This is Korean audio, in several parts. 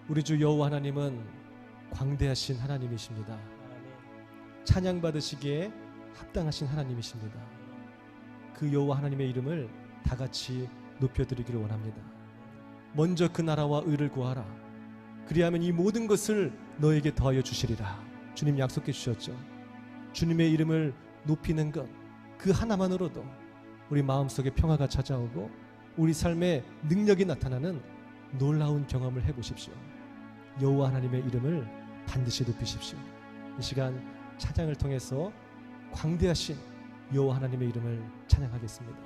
우리 주 여호와 하나님은 광대하신 하나님이십니다. 찬양 받으시기에 합당하신 하나님이십니다. 그 여호와 하나님의 이름을 다 같이 높여드리기를 원합니다. 먼저 그 나라와 의를 구하라. 그리하면 이 모든 것을 너에게 더하여 주시리라. 주님 약속해 주셨죠. 주님의 이름을 높이는 것, 그 하나만으로도 우리 마음속에 평화가 찾아오고 우리 삶에 능력이 나타나는 놀라운 경험을 해보십시오. 여호와 하나님의 이름을 반드시 높이십시오. 이 시간 찬양을 통해서 광대하신 여호와 하나님의 이름을 찬양하겠습니다.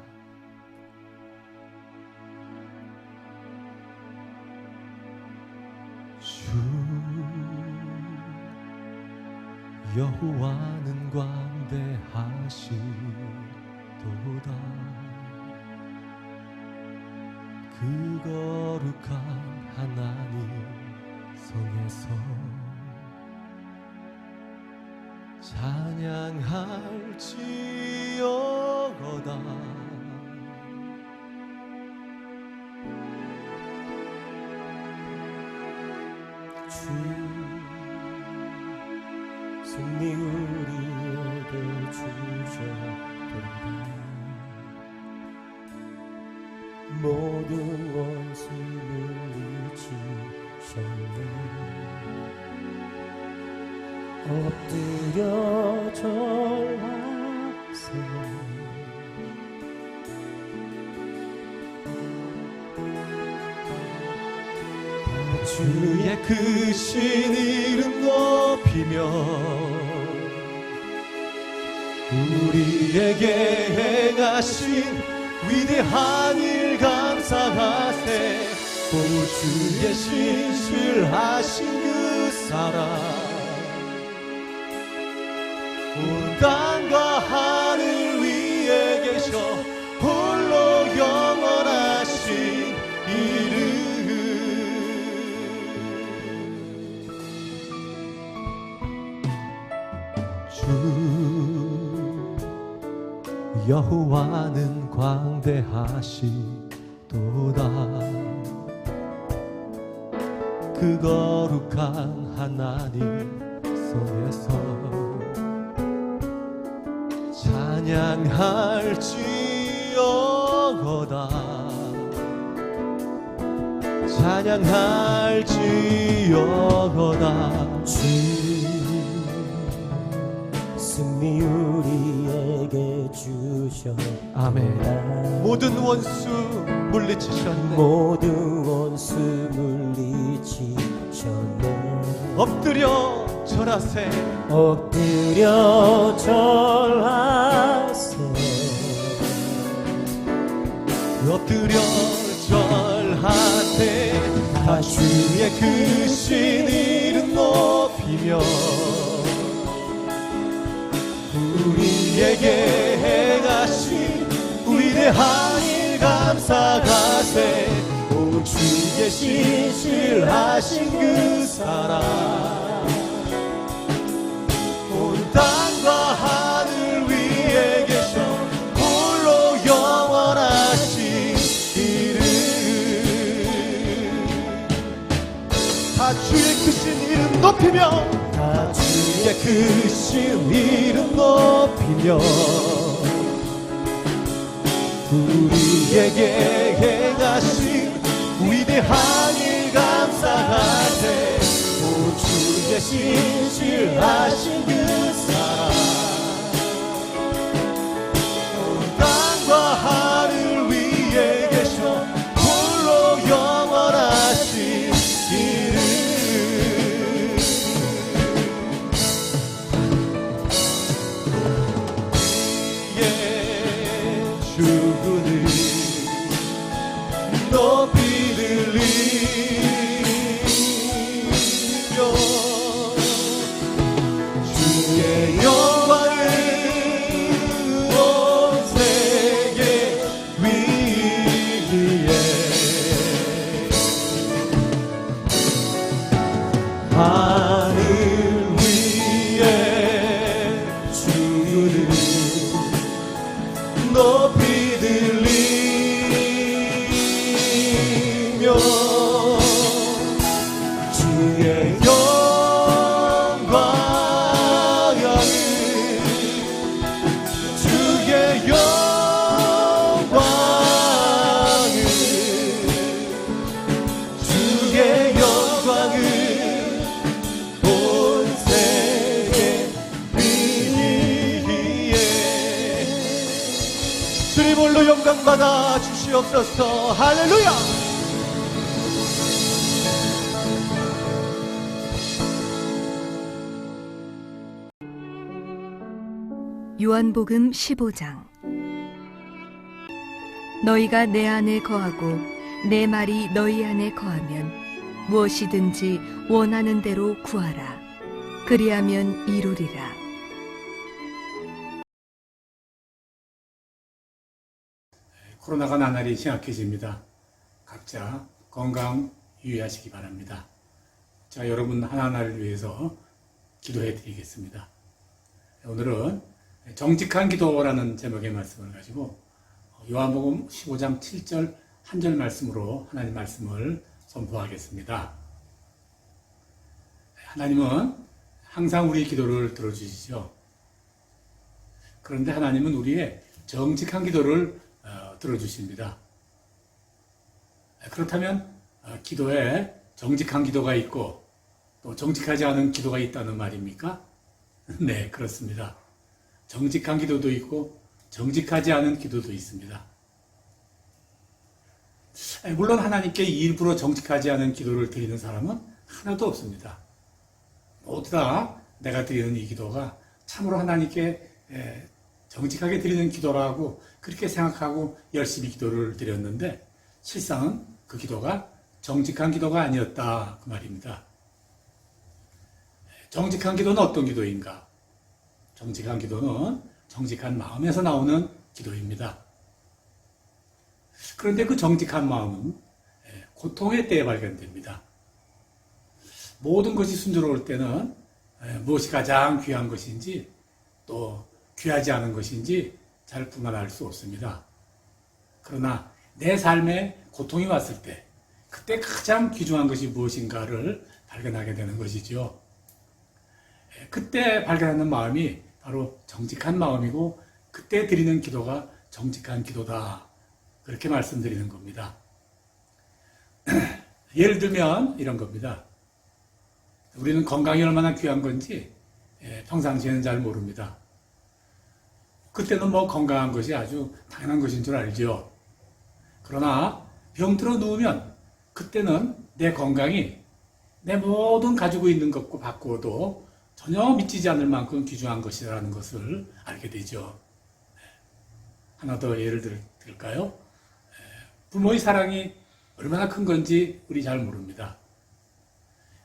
주 여호와는 광대하시도다. 그 거룩한 하나님 성에서 찬양할지어다. 주 승리 우리에게 주셨도다. 모든 원수 물리치셨네. 엎드려 절하세. 주의 크신 이름 높이며 우리에게 행하신 위대한 일 감사하세. 오 주의 신실하신 그 사랑 온 땅과 하늘 위에 계셔 홀로 영원하신 이름. 주 여호와는 광대하시도다. 그 거룩한 하나님 성에서 찬양할지어다. 찬양할지어다. 주 승리 우리에게 주셨다. 아멘. 모든 원수 물리치셨네. 모든 원수 물리치셨네. 엎드려 절하세. 엎드려 절하세. 엎드려 절하세. 다 주의 크신 이름 높이며 우리에게 행하신 위대한 일 감사하세. 오 주의 신실하신 그 사랑 온 땅과 하늘 위에 계셔 홀로 영원하신 이름. 다 주의 크신 이름 높이며 다 주의 크신 이름 높이며 우리에게 행하신 위대한 일 감사하세. 오 주의 신실하신 그 사랑 온 땅과 하늘 위에 계셔 홀로 영원하신 이름. 주군을 높이 들리며 주의 영광을 온 세계 위에 하늘 위에 주를 높이 들리며 주 받아 주시옵소서. 할렐루야. 요한복음 15장. 너희가 내 안에 거하고 내 말이 너희 안에 거하면 무엇이든지 원하는 대로 구하라. 그리하면 이루리라. 코로나가 나날이 심각해집니다. 각자 건강 유의하시기 바랍니다. 자, 여러분 하나하나를 위해서 기도해 드리겠습니다. 오늘은 정직한 기도라는 제목의 말씀을 가지고 요한복음 15장 7절 한 절 말씀으로 하나님 말씀을 선포하겠습니다. 하나님은 항상 우리 기도를 들어주시죠. 그런데 하나님은 우리의 정직한 기도를 들어주십니다. 그렇다면 기도에 정직한 기도가 있고 또 정직하지 않은 기도가 있다는 말입니까? 네, 그렇습니다. 정직한 기도도 있고 정직하지 않은 기도도 있습니다. 물론 하나님께 일부러 정직하지 않은 기도를 드리는 사람은 하나도 없습니다. 모두 다 내가 드리는 이 기도가 참으로 하나님께 정직하게 드리는 기도라고 그렇게 생각하고 열심히 기도를 드렸는데 실상은 그 기도가 정직한 기도가 아니었다 그 말입니다. 정직한 기도는 어떤 기도인가? 정직한 기도는 정직한 마음에서 나오는 기도입니다. 그런데 그 정직한 마음은 고통의 때에 발견됩니다. 모든 것이 순조로울 때는 무엇이 가장 귀한 것인지 또 귀하지 않은 것인지 잘 분간할 수 없습니다. 그러나 내 삶에 고통이 왔을 때 그때 가장 귀중한 것이 무엇인가를 발견하게 되는 것이죠. 그때 발견하는 마음이 바로 정직한 마음이고 그때 드리는 기도가 정직한 기도다. 그렇게 말씀드리는 겁니다. 예를 들면 이런 겁니다. 우리는 건강이 얼마나 귀한 건지 평상시에는 잘 모릅니다. 그때는 뭐 건강한 것이 아주 당연한 것인 줄 알죠. 그러나 병들어 누우면 그때는 내 건강이 내 모든 가지고 있는 것과 바꾸어도 전혀 미치지 않을 만큼 귀중한 것이라는 것을 알게 되죠. 하나 더 예를 들까요? 부모의 사랑이 얼마나 큰 건지 우리 잘 모릅니다.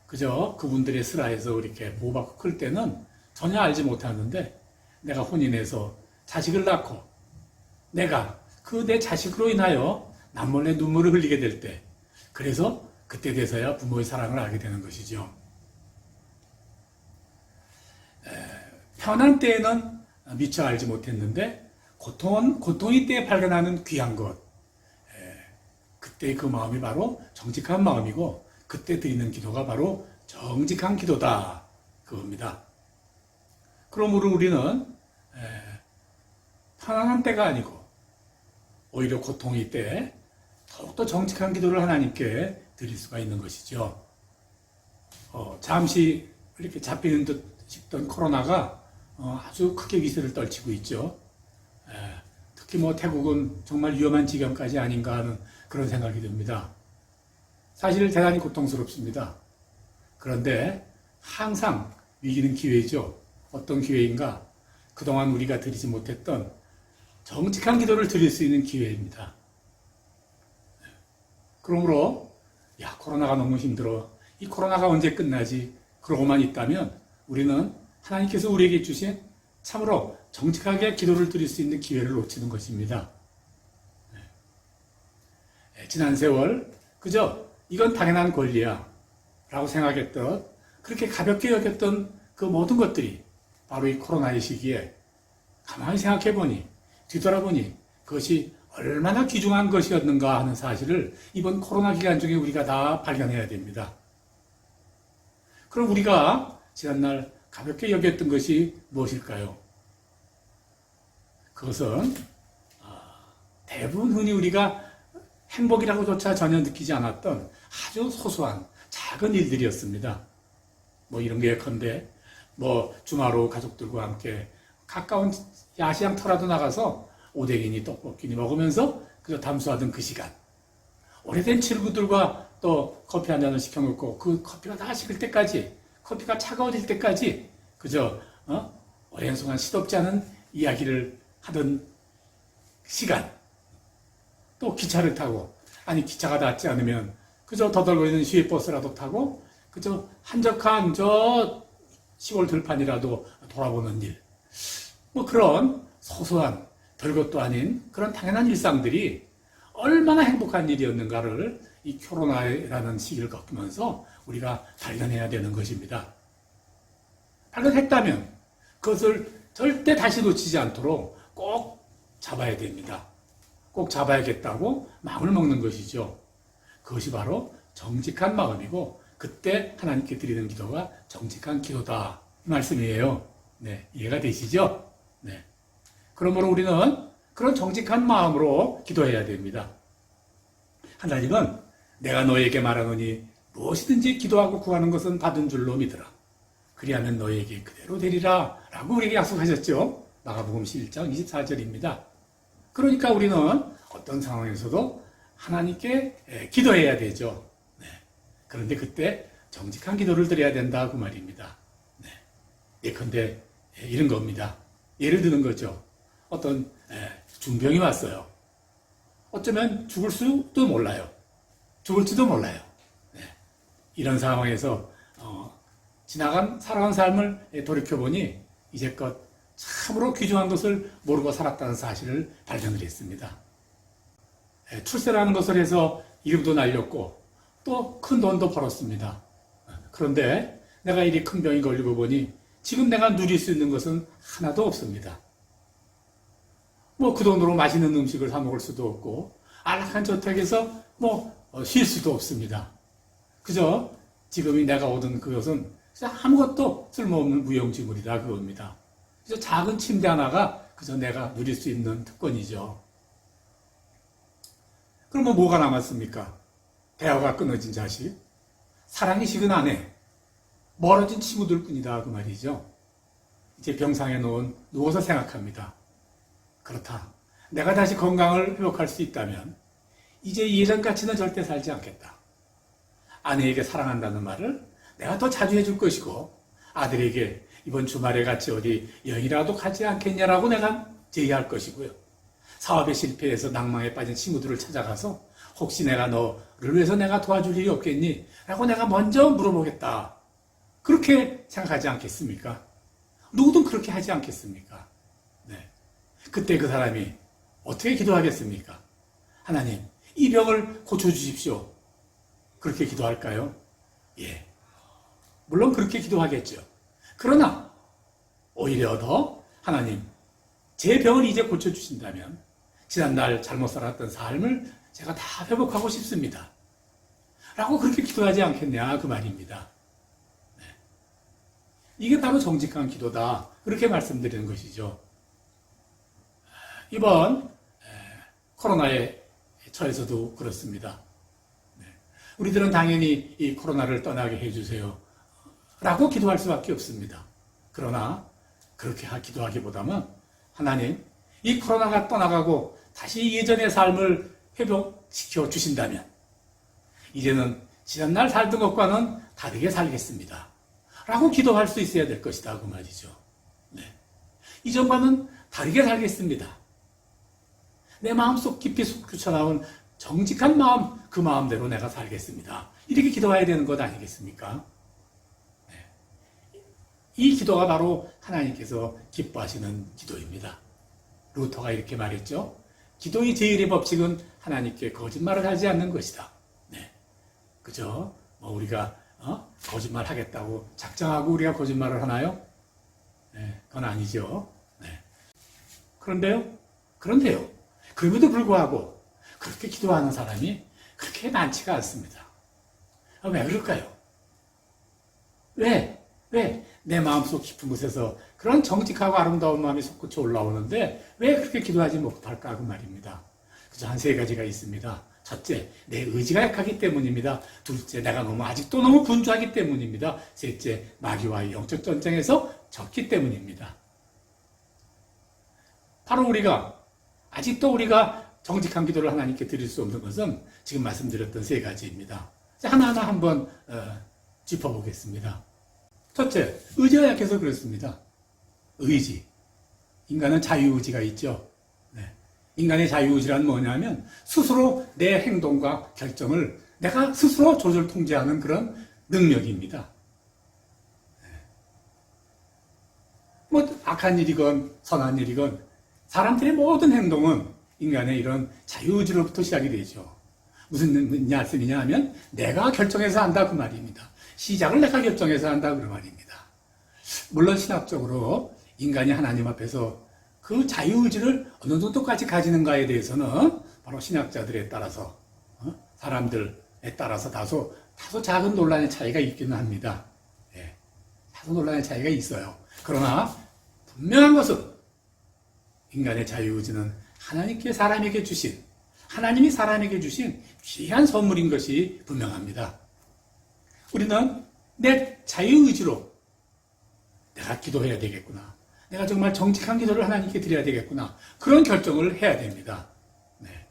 그저 그분들의 슬하에서 이렇게 보호받고 클 때는 전혀 알지 못하는데 내가 혼인해서 자식을 낳고 내가 그 내 자식으로 인하여 남몰래 눈물을 흘리게 될 때 그래서 그때 돼서야 부모의 사랑을 알게 되는 것이죠. 편한 때에는 미처 알지 못했는데 고통의 때에 발견하는 귀한 것 그때 그 마음이 바로 정직한 마음이고 그때 드리는 기도가 바로 정직한 기도다 그겁니다. 그러므로 우리는 편안한 때가 아니고 오히려 고통의 때에 더욱더 정직한 기도를 하나님께 드릴 수가 있는 것이죠. 잠시 이렇게 잡히는 듯 싶던 코로나가 아주 크게 기세를 떨치고 있죠. 특히 뭐 태국은 정말 위험한 지경까지 아닌가 하는 그런 생각이 듭니다. 사실 대단히 고통스럽습니다. 그런데 항상 위기는 기회죠. 어떤 기회인가? 그동안 우리가 드리지 못했던 정직한 기도를 드릴 수 있는 기회입니다. 그러므로 코로나가 너무 힘들어. 이 코로나가 언제 끝나지? 그러고만 있다면 우리는 하나님께서 우리에게 주신 참으로 정직하게 기도를 드릴 수 있는 기회를 놓치는 것입니다. 지난 세월 그저 이건 당연한 권리야 라고 생각했던 그렇게 가볍게 여겼던 그 모든 것들이 바로 이 코로나의 시기에 가만히 생각해보니 뒤돌아보니 그것이 얼마나 귀중한 것이었는가 하는 사실을 이번 코로나 기간 중에 우리가 다 발견해야 됩니다. 그럼 우리가 지난날 가볍게 여겼던 것이 무엇일까요? 그것은 대부분 흔히 우리가 행복이라고조차 전혀 느끼지 않았던 아주 소소한 작은 일들이었습니다. 뭐 이런 게 예컨대 뭐 주말 오후 가족들과 함께 가까운 야시장 터라도 나가서 오뎅이니 떡볶이니 먹으면서 그저 담수하던 그 시간. 오래된 친구들과 또 커피 한 잔을 시켜놓고 그 커피가 다 식을 때까지, 커피가 차가워질 때까지 그저 오랜 순간 시덥지 않은 이야기를 하던 시간. 또 기차를 타고, 아니 기차가 닿지 않으면 그저 더덜거리는 시외버스라도 타고 그저 한적한 저 시골 들판이라도 돌아보는 일. 뭐 그런 소소한 별것도 아닌 그런 당연한 일상들이 얼마나 행복한 일이었는가를 이 코로나라는 시기를 겪으면서 우리가 발견해야 되는 것입니다. 발견했다면 그것을 절대 다시 놓치지 않도록 꼭 잡아야 됩니다. 꼭 잡아야겠다고 마음을 먹는 것이죠. 그것이 바로 정직한 마음이고 그때 하나님께 드리는 기도가 정직한 기도다. 이 말씀이에요. 네, 이해가 되시죠? 네. 그러므로 우리는 그런 정직한 마음으로 기도해야 됩니다. 하나님은 내가 너에게 말하노니 무엇이든지 기도하고 구하는 것은 받은 줄로 믿으라. 그리하면 너에게 그대로 되리라 라고 우리에게 약속하셨죠. 마가복음 11장 24절입니다. 그러니까 우리는 어떤 상황에서도 하나님께 기도해야 되죠. 네. 그런데 그때 정직한 기도를 드려야 된다 그 말입니다. 네. 예컨대 이런 겁니다. 예를 드는 거죠. 어떤 중병이 왔어요. 어쩌면 죽을 수도 몰라요. 죽을지도 몰라요. 네. 이런 상황에서 살아간 삶을 돌이켜보니 이제껏 참으로 귀중한 것을 모르고 살았다는 사실을 발견을 했습니다. 출세라는 것을 해서 이름도 날렸고 또 큰 돈도 벌었습니다. 그런데 내가 이리 큰 병이 걸리고 보니 지금 내가 누릴 수 있는 것은 하나도 없습니다. 뭐 그 돈으로 맛있는 음식을 사 먹을 수도 없고 안락한 저택에서 쉴 수도 없습니다. 그저 지금이 내가 얻은 그것은 아무것도 쓸모없는 무용지물이다 그겁니다. 그저 작은 침대 하나가 그저 내가 누릴 수 있는 특권이죠. 그러면 뭐가 남았습니까? 대화가 끊어진 자식, 사랑이 식은 아내, 멀어진 친구들 뿐이다 그 말이죠. 이제 병상에 누워서 생각합니다. 그렇다. 내가 다시 건강을 회복할 수 있다면 이제 예전같이는 절대 살지 않겠다. 아내에게 사랑한다는 말을 내가 더 자주 해줄 것이고 아들에게 이번 주말에 같이 어디 여행이라도 가지 않겠냐라고 내가 제의할 것이고요. 사업에 실패해서 낭망에 빠진 친구들을 찾아가서 혹시 내가 너를 위해서 내가 도와줄 일이 없겠니? 라고 내가 먼저 물어보겠다. 그렇게 생각하지 않겠습니까? 누구든 그렇게 하지 않겠습니까? 네. 그때 그 사람이 어떻게 기도하겠습니까? 하나님, 이 병을 고쳐주십시오. 그렇게 기도할까요? 예. 물론 그렇게 기도하겠죠. 그러나 오히려 더 하나님, 제 병을 이제 고쳐주신다면 지난날 잘못 살았던 삶을 제가 다 회복하고 싶습니다. 라고 그렇게 기도하지 않겠냐 그 말입니다. 네. 이게 바로 정직한 기도다. 그렇게 말씀드리는 것이죠. 이번 코로나에 처해서도 그렇습니다. 네. 우리들은 당연히 이 코로나를 떠나게 해주세요. 라고 기도할 수밖에 없습니다. 그러나 그렇게 기도하기보다는 하나님, 이 코로나가 떠나가고 다시 예전의 삶을 회복시켜 주신다면 이제는 지난날 살던 것과는 다르게 살겠습니다. 라고 기도할 수 있어야 될 것이다 그 말이죠. 네. 이전과는 다르게 살겠습니다. 내 마음속 깊이 솟구쳐나온 정직한 마음, 그 마음대로 내가 살겠습니다. 이렇게 기도해야 되는 것 아니겠습니까? 네. 이 기도가 바로 하나님께서 기뻐하시는 기도입니다. 루터가 이렇게 말했죠. 기도의 제일의 법칙은 하나님께 거짓말을 하지 않는 것이다. 네. 그죠? 우리가 거짓말 하겠다고 작정하고 우리가 거짓말을 하나요? 네. 그건 아니죠. 네. 그런데요. 그럼에도 불구하고 그렇게 기도하는 사람이 그렇게 많지가 않습니다. 왜 그럴까요? 왜? 내 마음속 깊은 곳에서 그런 정직하고 아름다운 마음이 솟구쳐 올라오는데 왜 그렇게 기도하지 못할까 그 말입니다. 그저 한 세 가지가 있습니다. 첫째, 내 의지가 약하기 때문입니다. 둘째, 내가 아직도 너무 분주하기 때문입니다. 셋째, 마귀와의 영적 전쟁에서 졌기 때문입니다. 바로 아직도 우리가 정직한 기도를 하나님께 드릴 수 없는 것은 지금 말씀드렸던 세 가지입니다. 하나하나 한번 짚어보겠습니다. 첫째, 의지가 약해서 그렇습니다. 의지. 인간은 자유의지가 있죠. 네. 인간의 자유의지란 뭐냐면 스스로 내 행동과 결정을 내가 스스로 조절 통제하는 그런 능력입니다. 네. 뭐 악한 일이건 선한 일이건 사람들의 모든 행동은 인간의 이런 자유의지로부터 시작이 되죠. 무슨 말씀이냐 하면 내가 결정해서 한다 그 말입니다. 시작을 내가 결정해서 한다 그 말입니다. 물론 신학적으로 인간이 하나님 앞에서 그 자유의지를 어느 정도까지 가지는가에 대해서는 바로 신학자들에 따라서 사람들에 따라서 다소 작은 논란의 차이가 있기는 합니다. 예, 다소 논란의 차이가 있어요. 그러나 분명한 것은 인간의 자유의지는 하나님께 사람에게 주신 하나님이 사람에게 주신 귀한 선물인 것이 분명합니다. 우리는 내 자유의지로 내가 기도해야 되겠구나. 내가 정말 정직한 기도를 하나님께 드려야 되겠구나. 그런 결정을 해야 됩니다. 네.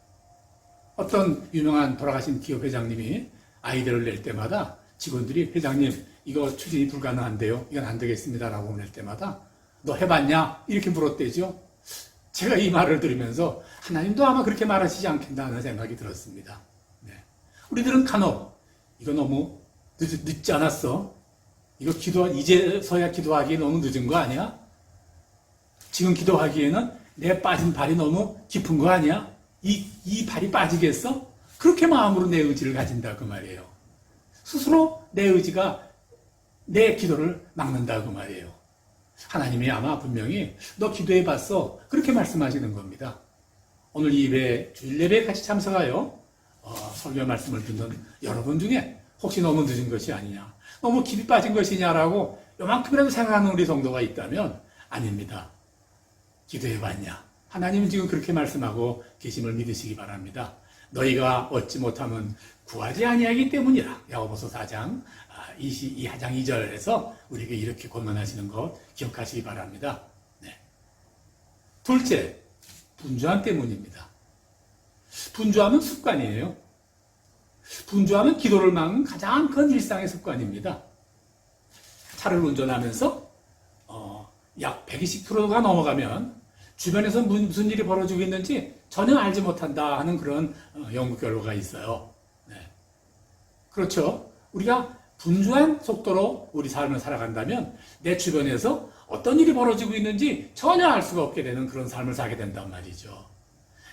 어떤 유명한 돌아가신 기업 회장님이 아이디어를 낼 때마다 직원들이 회장님 이거 추진이 불가능한데요. 이건 안 되겠습니다라고 낼 때마다 너 해봤냐? 이렇게 물었대죠. 제가 이 말을 들으면서 하나님도 아마 그렇게 말하시지 않겠나 하는 생각이 들었습니다. 네. 우리들은 간혹 이거 너무 늦지 않았어? 이거 이제서야 기도하기에 너무 늦은 거 아니야? 지금 기도하기에는 내 빠진 발이 너무 깊은 거 아니야? 이 발이 빠지겠어? 그렇게 마음으로 내 의지를 가진다 그 말이에요. 스스로 내 의지가 내 기도를 막는다 그 말이에요. 하나님이 아마 분명히 너 기도해봤어 그렇게 말씀하시는 겁니다. 오늘 이 예배 주일 예배에 같이 참석하여 설교 말씀을 듣는 여러분 중에 혹시 너무 늦은 것이 아니냐 너무 깊이 빠진 것이냐라고 요만큼이라도 생각하는 우리 성도가 있다면 아닙니다. 기도해봤냐 하나님은 지금 그렇게 말씀하고 계심을 믿으시기 바랍니다. 너희가 얻지 못하면 구하지 아니하기 때문이라. 야고보서 4장 2장 2절에서 우리에게 이렇게 권면하시는 것 기억하시기 바랍니다. 네. 둘째, 분주함 때문입니다. 분주함은 습관이에요. 분주함은 기도를 막는 가장 큰 일상의 습관입니다. 차를 운전하면서 약 120km가 넘어가면 주변에서 무슨 일이 벌어지고 있는지 전혀 알지 못한다 하는 그런 연구 결과가 있어요. 네. 그렇죠. 우리가 분주한 속도로 우리 삶을 살아간다면 내 주변에서 어떤 일이 벌어지고 있는지 전혀 알 수가 없게 되는 그런 삶을 살게 된단 말이죠.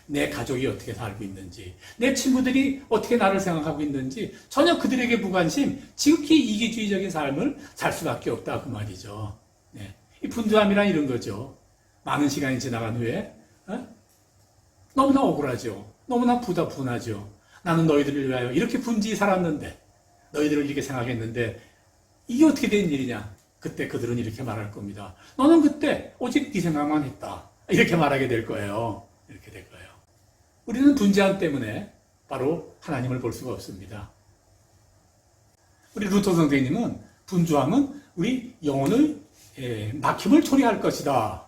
내 가족이 어떻게 살고 있는지, 내 친구들이 어떻게 나를 생각하고 있는지 전혀 그들에게 무관심, 지극히 이기주의적인 삶을 살 수밖에 없다 그 말이죠. 네. 이 분주함이란 이런 거죠. 많은 시간이 지나간 후에 너무나 억울하죠. 너무나 분하죠. 나는 너희들을 위하여 이렇게 분주히 살았는데 너희들을 이렇게 생각했는데 이게 어떻게 된 일이냐. 그때 그들은 이렇게 말할 겁니다. 너는 그때 오직 네 생각만 했다. 이렇게 말하게 될 거예요. 이렇게 될 거예요. 우리는 분주함 때문에 바로 하나님을 볼 수가 없습니다. 우리 루터 선생님은 분주함은 우리 영혼의 막힘을 초래할 것이다.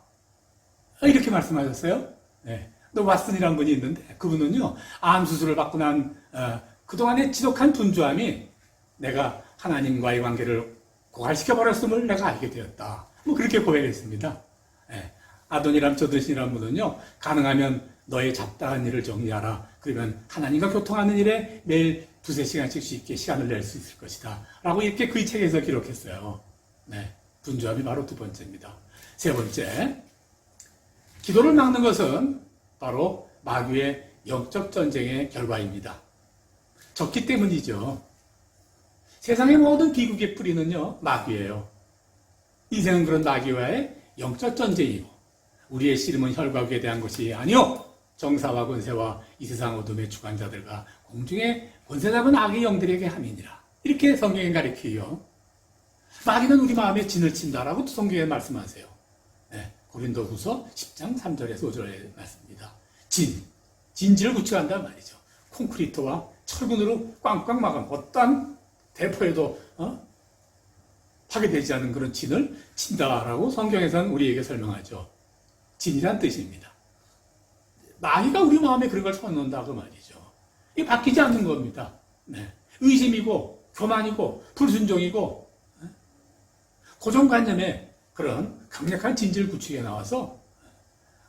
이렇게 말씀하셨어요. 네. 또 왓슨이라는 분이 있는데 그분은요. 암 수술을 받고 난 그동안의 지독한 분주함이 내가 하나님과의 관계를 고갈시켜버렸음을 내가 알게 되었다. 뭐 그렇게 고백했습니다. 네. 아도니람 저드신이라는 분은요. 가능하면 너의 잡다한 일을 정리하라. 그러면 하나님과 교통하는 일에 매일 2-3시간씩 쉽게 시간을 낼 수 있을 것이다. 라고 이렇게 그의 책에서 기록했어요. 네. 분주함이 바로 두 번째입니다. 세 번째, 기도를 막는 것은 바로 마귀의 영적 전쟁의 결과입니다. 적기 때문이죠. 세상의 모든 비극의 뿌리는요, 마귀예요. 인생은 그런 마귀와의 영적 전쟁이고 우리의 씨름은 혈과에 대한 것이 아니요 정사와 권세와 이 세상 어둠의 주관자들과 공중의 권세 잡은 악의 영들에게 함이니라. 이렇게 성경에 가르치요. 마귀는 우리 마음에 진을 친다라고 성경에 말씀하세요. 네, 고린도후서 10장 3절에서 5절의 말씀입니다. 진지를 구축한단 말이죠. 콘크리트와 철근으로 꽝꽝 막은 어떠한 대포에도 파괴되지 않은 그런 진을 친다라고 성경에서는 우리에게 설명하죠. 진이란 뜻입니다. 마귀가 우리 마음에 그런 걸 쳐놓는다 그 말이죠. 이게 바뀌지 않는 겁니다. 네. 의심이고 교만이고 불순종이고 고정관념에 그런 강력한 진실 구축에 나와서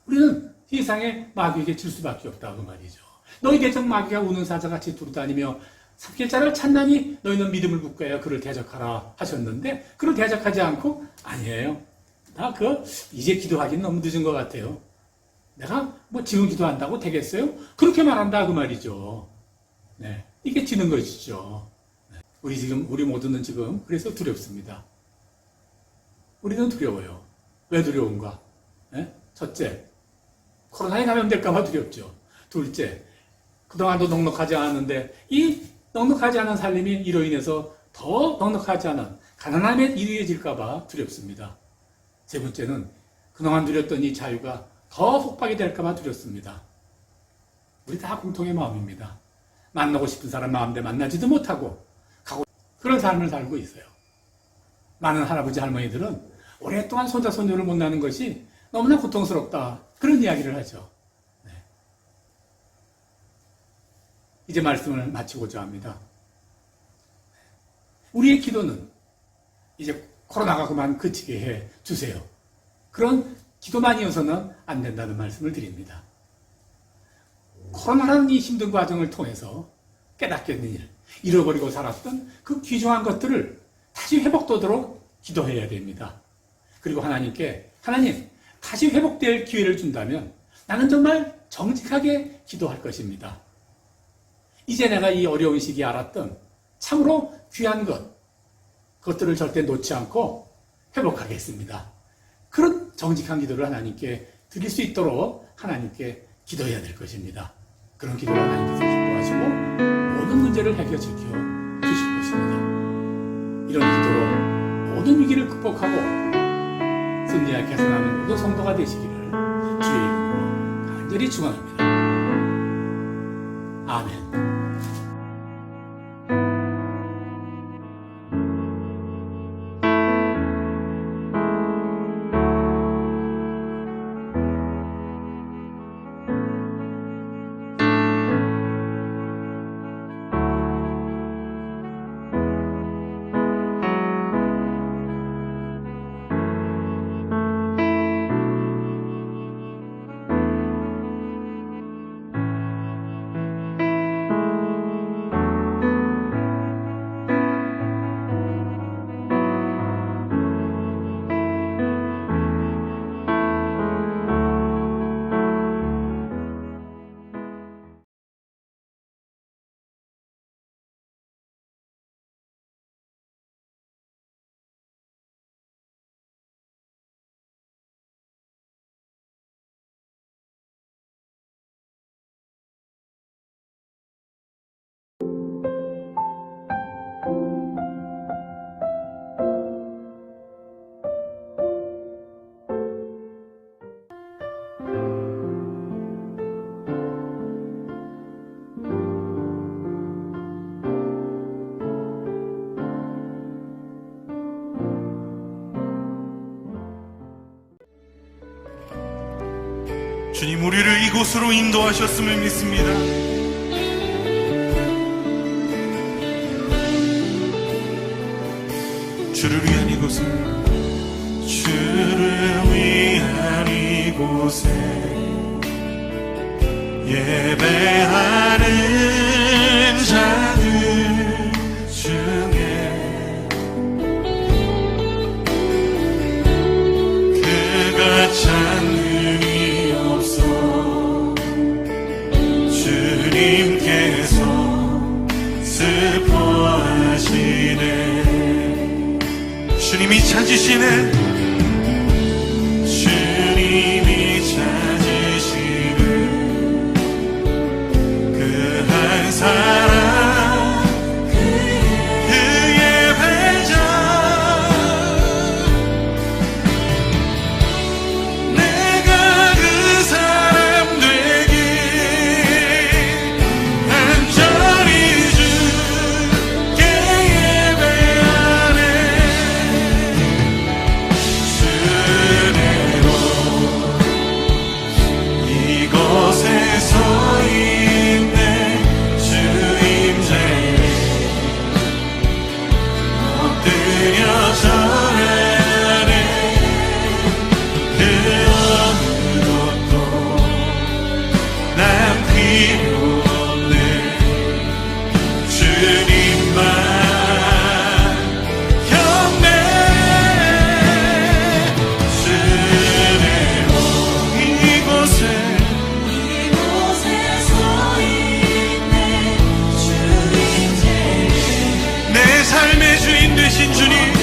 우리는 세상에 마귀에게 질 수밖에 없다 그 말이죠. 너희 대적 마귀가 우는 사자같이 두루다니며 삽길자를 찾나니 너희는 믿음을 굳게 그를 대적하라 하셨는데 그를 대적하지 않고 아니에요. 나 이제 기도하기는 너무 늦은 것 같아요. 내가 뭐 지금 기도한다고 되겠어요? 그렇게 말한다 그 말이죠. 네, 이게 지는 것이죠. 네. 우리 모두는 지금 그래서 두렵습니다. 우리는 두려워요. 왜 두려운가? 네? 첫째, 코로나에 감염될까봐 두렵죠. 둘째, 그동안도 넉넉하지 않았는데 이 넉넉하지 않은 살림이 이로 인해서 더 넉넉하지 않은 가난함에 이르게질까봐 두렵습니다. 세 번째는 그동안 누렸던 이 자유가 더 속박이 될까봐 두렵습니다. 우리 다 공통의 마음입니다. 만나고 싶은 사람 마음대로 만나지도 못하고 그런 삶을 살고 있어요. 많은 할아버지 할머니들은 오랫동안 손자 손녀를 못 낳는 것이 너무나 고통스럽다 그런 이야기를 하죠. 네. 이제 말씀을 마치고자 합니다. 우리의 기도는 이제 코로나가 그만 그치게 해 주세요. 그런 기도만이어서는 안 된다는 말씀을 드립니다. 코로나라는 이 힘든 과정을 통해서 깨닫게 된 일, 잃어버리고 살았던 그 귀중한 것들을 다시 회복되도록 기도해야 됩니다. 그리고 하나님께 하나님 다시 회복될 기회를 준다면 나는 정말 정직하게 기도할 것입니다. 이제 내가 이 어려운 시기에 알았던 참으로 귀한 그것들을 절대 놓지 않고 회복하겠습니다. 그런 정직한 기도를 하나님께 드릴 수 있도록 하나님께 기도해야 될 것입니다. 그런 기도를 하나님께서 기뻐하시고 모든 문제를 해결시켜 주실 것입니다. 이런 기도로 모든 위기를 극복하고 승리하게 개선하는 모든 성도가 되시기를 주의 이름으로 간절히 축원합니다. 아멘. 주님, 우리를 이곳으로 인도하셨음을 믿습니다. 주를 위한 이곳은 주를 위한 이곳에 예배하는 자들 중에 그가 찾는 이 없어 주님께서 슬퍼하시네. 주님이 찾으시네. 주님이 찾으시네. 그 한 사람 그의 배자 내가 그 사람 되길 간절히 주께 예배하네. 주인 되신 주님